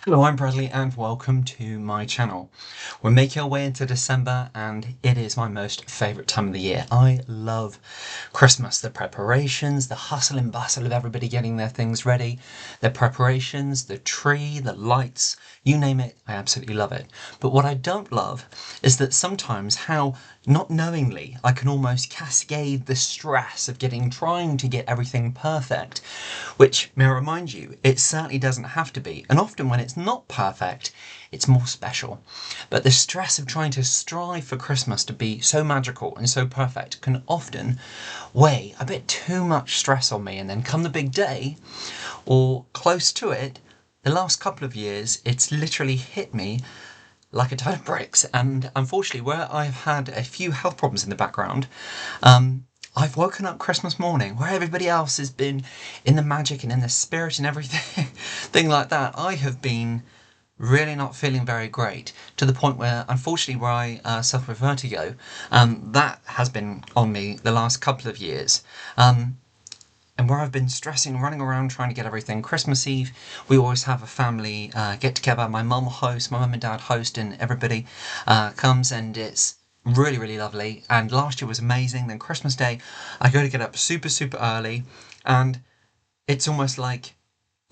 Hello, I'm Bradley and welcome to my channel. We're making our way into December and it is my most favourite time of the year. I love Christmas, the preparations, the hustle and bustle of everybody getting their things ready, the preparations, the tree, the lights, you name it, I absolutely love it. But what I don't love is that sometimes how not knowingly I can almost cascade the stress of trying to get everything perfect, which, may I remind you, it certainly doesn't have to be, and often when it's not perfect, it's more special. But the stress of trying to strive for Christmas to be so magical and so perfect can often weigh a bit too much stress on me, and then come the big day, or close to it, the last couple of years, it's literally hit me like a ton of bricks. And unfortunately, where I've had a few health problems in the background, I've woken up Christmas morning where everybody else has been in the magic and in the spirit and everything, thing like that. I have been really not feeling very great, to the point where, unfortunately, where I suffer with vertigo, that has been on me the last couple of years. And where I've been stressing, running around trying to get everything. Christmas Eve, we always have a family get together. My mum hosts, my mum and dad host, and everybody comes, and it's really, really lovely. And last year was amazing. Then Christmas Day, I go to get up super, super early, and it's almost like,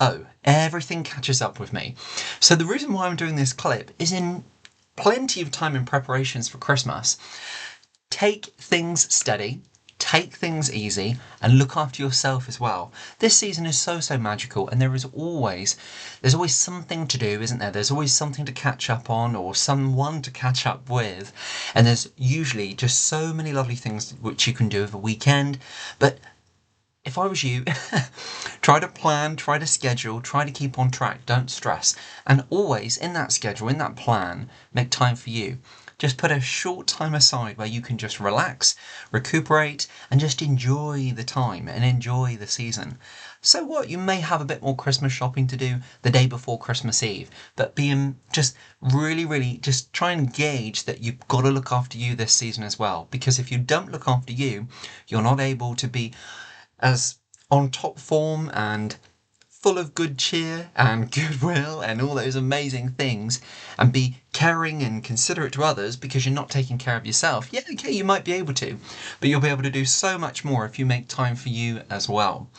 oh, everything catches up with me. So the reason why I'm doing this clip is, in plenty of time in preparations for Christmas, take things steady, take things easy, and look after yourself as well. This season is so magical, and there's always something to do, isn't there? There's always something to catch up on, or someone to catch up with, and there's usually just so many lovely things which you can do over a weekend. But if I was you, try to plan, try to schedule, try to keep on track, don't stress. And always, in that schedule, in that plan, make time for you. Just put a short time aside where you can just relax, recuperate, and just enjoy the time and enjoy the season. So what? You may have a bit more Christmas shopping to do the day before Christmas Eve, but just really just try and gauge that you've got to look after you this season as well. Because if you don't look after you, you're not able to be as on top form and full of good cheer and goodwill and all those amazing things, and be caring and considerate to others, because you're not taking care of yourself. Yeah, okay, you might be able to, but you'll be able to do so much more if you make time for you as well.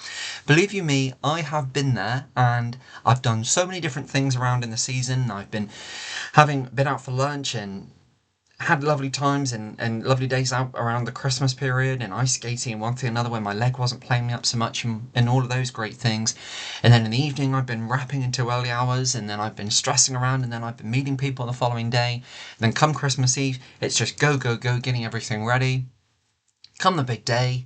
Believe you me, I have been there, and I've done so many different things around in the season. I've been out for lunch and had lovely times and lovely days out around the Christmas period, and ice skating and one thing another when my leg wasn't playing me up so much, and all of those great things. And then in the evening I've been rapping until early hours, and then I've been stressing around, and then I've been meeting people the following day. And then come Christmas Eve, it's just go, getting everything ready. Come the big day,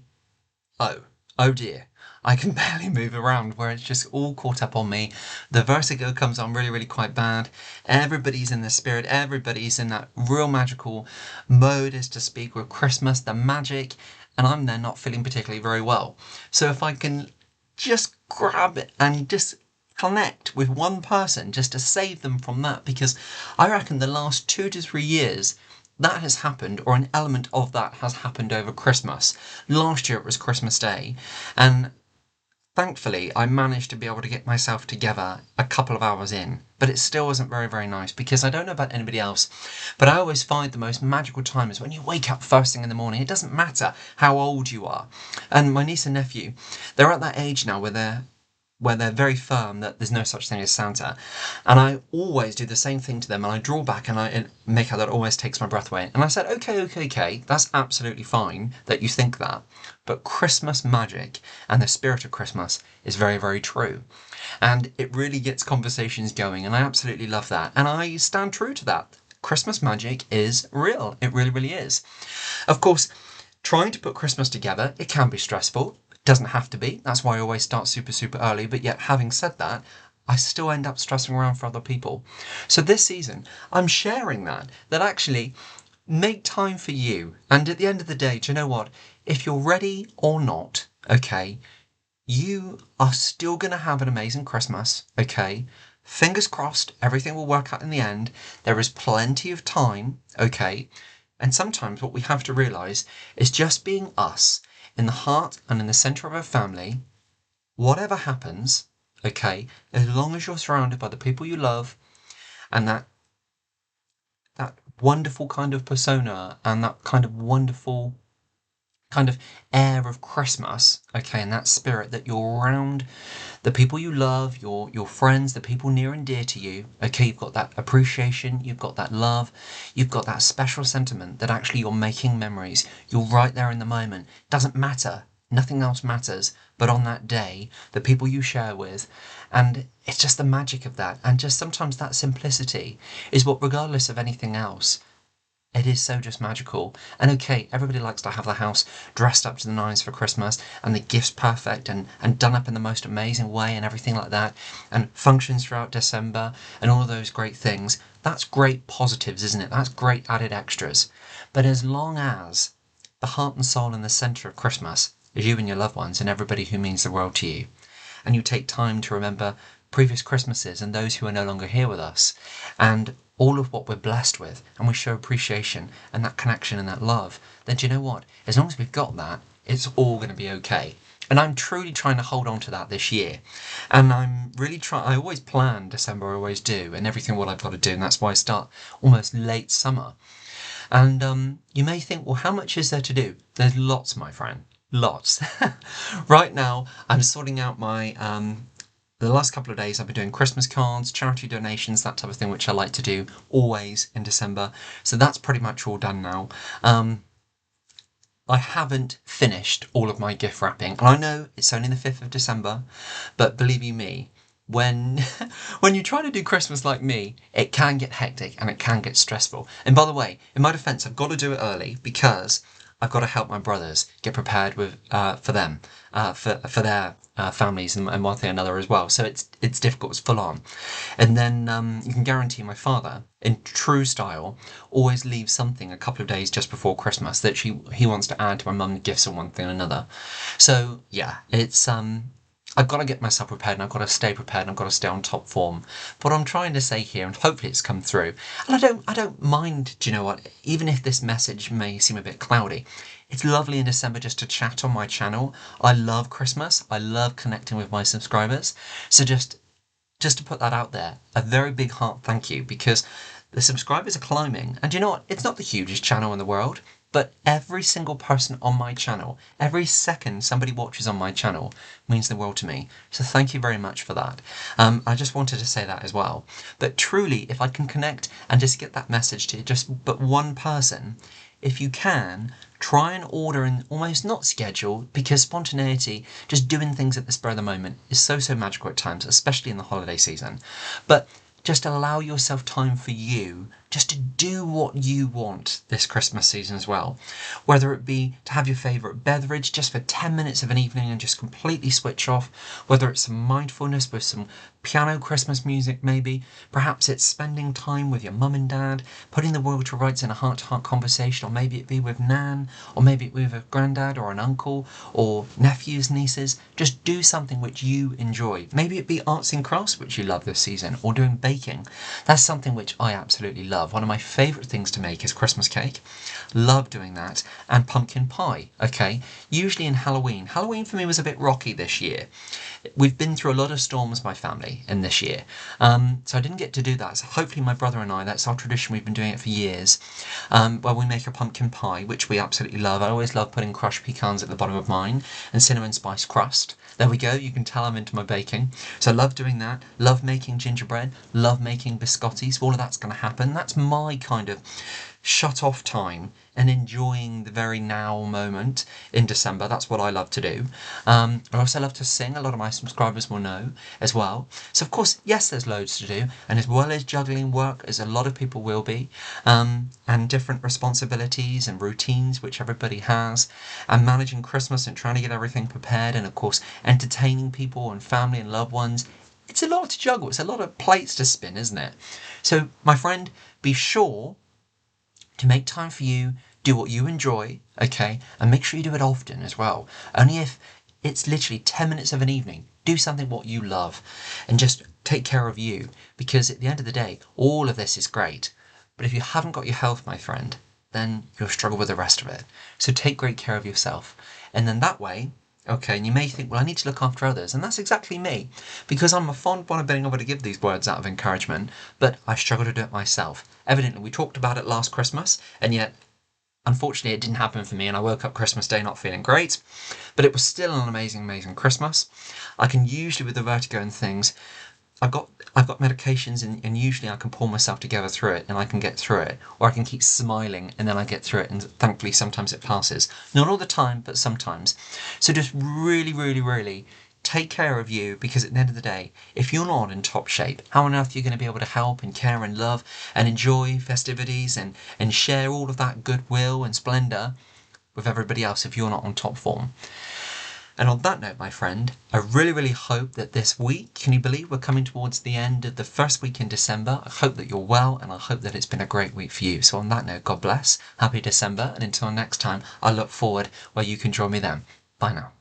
oh dear, I can barely move around, where it's just all caught up on me. The vertigo comes on really quite bad. Everybody's in the spirit, everybody's in that real magical mode, as to speak, with Christmas, the magic, and I'm there not feeling particularly very well. So if I can just grab it and just connect with one person just to save them from that, because I reckon the last 2 to 3 years that has happened, or an element of that has happened over Christmas. Last year it was Christmas Day, and thankfully I managed to be able to get myself together a couple of hours in, but it still wasn't very nice, because I don't know about anybody else, but I always find the most magical time is when you wake up first thing in the morning. It doesn't matter how old you are. And my niece and nephew, they're at that age now where they're very firm that there's no such thing as Santa. And I always do the same thing to them, and I draw back and I make out that it always takes my breath away. And I said, okay, that's absolutely fine that you think that. But Christmas magic and the spirit of Christmas is very true. And it really gets conversations going, and I absolutely love that. And I stand true to that. Christmas magic is real. It really is. Of course, trying to put Christmas together, it can be stressful. Doesn't have to be. That's why I always start super early. But yet, having said that, I still end up stressing around for other people. So this season, I'm sharing that actually, make time for you. And at the end of the day, do you know what? If you're ready or not, okay, you are still going to have an amazing Christmas, okay? Fingers crossed, everything will work out in the end. There is plenty of time, okay? And sometimes what we have to realise is, just being us, in the heart and in the centre of our family, whatever happens, okay? As long as you're surrounded by the people you love and that wonderful kind of persona and that kind of wonderful kind of air of Christmas, okay, and that spirit that you're around the people you love, your friends, the people near and dear to you, okay, you've got that appreciation, you've got that love, you've got that special sentiment that actually you're making memories, you're right there in the moment. Doesn't matter, nothing else matters but on that day, the people you share with, and it's just the magic of that, and just sometimes that simplicity is what, regardless of anything else, it is so just magical. And okay, everybody likes to have the house dressed up to the nines for Christmas and the gifts perfect and done up in the most amazing way and everything like that, and functions throughout December and all of those great things. That's great positives, isn't it? That's great added extras. But as long as the heart and soul in the centre of Christmas is you and your loved ones and everybody who means the world to you, and you take time to remember previous Christmases and those who are no longer here with us, and all of what we're blessed with, and we show appreciation and that connection and that love, then do you know what? As long as we've got that, it's all going to be okay. And I'm truly trying to hold on to that this year. And I'm really trying, I always plan December, I always do, and everything what I've got to do, and that's why I start almost late summer. And you may think, well, how much is there to do? There's lots, my friend. Lots. Right now, I'm sorting out my the last couple of days I've been doing Christmas cards, charity donations, that type of thing, which I like to do always in December. So that's pretty much all done now. I haven't finished all of my gift wrapping. And I know it's only the 5th of December, but believe you me, when when you try to do Christmas like me, it can get hectic and it can get stressful. And by the way, in my defence, I've got to do it early because I've got to help my brothers get prepared with for them, for their families and one thing or another as well. So it's difficult, it's full on. And then you can guarantee my father, in true style, always leaves something a couple of days just before Christmas that he wants to add to my mum's gifts or one thing or another. So yeah, it's I've got to get myself prepared and I've got to stay prepared and I've got to stay on top form. But what I'm trying to say here, and hopefully it's come through, and I don't mind, do you know what, even if this message may seem a bit cloudy, it's lovely in December just to chat on my channel. I love Christmas. I love connecting with my subscribers. So just to put that out there, a very big heart thank you, because the subscribers are climbing. And you know what? It's not the hugest channel in the world, but every single person on my channel, every second somebody watches on my channel means the world to me. So thank you very much for that. I just wanted to say that as well. But truly, if I can connect and just get that message to just but one person, if you can, try and order and almost not schedule, because spontaneity, just doing things at the spur of the moment, is so magical at times, especially in the holiday season. But just allow yourself time for you, just to do what you want this Christmas season as well. Whether it be to have your favourite beverage just for 10 minutes of an evening and just completely switch off, whether it's some mindfulness with some piano Christmas music maybe, perhaps it's spending time with your mum and dad, putting the world to rights in a heart-to-heart conversation, or maybe it be with Nan, or maybe it be with a granddad or an uncle, or nephews, nieces. Just do something which you enjoy. Maybe it be arts and crafts which you love this season, or doing baking. That's something which I absolutely love. One of my favourite things to make is Christmas cake. Love doing that. And pumpkin pie, okay? Usually in Halloween. Halloween for me was a bit rocky this year. We've been through a lot of storms, my family, in this year. So I didn't get to do that. So hopefully my brother and I, that's our tradition, we've been doing it for years, where we make a pumpkin pie, which we absolutely love. I always love putting crushed pecans at the bottom of mine and cinnamon spice crust. There we go, you can tell I'm into my baking. So I love doing that, love making gingerbread, love making biscottis, all of that's going to happen. That's my kind of shut off time and enjoying the very now moment in December. That's what I love to do. I also love to sing. A lot of my subscribers will know as well. So of course, yes, there's loads to do, and as well as juggling work, as a lot of people will be, and different responsibilities and routines which everybody has, and managing Christmas and trying to get everything prepared, and of course entertaining people and family and loved ones. It's a lot to juggle. It's a lot of plates to spin, isn't it? So my friend, be sure to make time for you, do what you enjoy, okay? And make sure you do it often as well. Only if it's literally 10 minutes of an evening. Do something what you love and just take care of you, because at the end of the day, all of this is great. But if you haven't got your health, my friend, then you'll struggle with the rest of it. So take great care of yourself. And then that way, Okay, and you may think, well, I need to look after others, and that's exactly me, because I'm a fond one of being able to give these words out of encouragement, but I struggle to do it myself. Evidently, we talked about it last Christmas, and yet, unfortunately, it didn't happen for me, and I woke up Christmas Day not feeling great, but it was still an amazing, amazing Christmas. I can usually, with the vertigo and things, I've got medications and usually I can pull myself together through it and I can get through it. Or I can keep smiling and then I get through it and thankfully sometimes it passes. Not all the time, but sometimes. So just really, really, really take care of you, because at the end of the day, if you're not in top shape, how on earth are you going to be able to help and care and love and enjoy festivities and share all of that goodwill and splendour with everybody else if you're not on top form? And on that note, my friend, I really, really hope that this week, can you believe we're coming towards the end of the first week in December? I hope that you're well, and I hope that it's been a great week for you. So on that note, God bless, happy December, and until next time, I look forward where you can join me then. Bye now.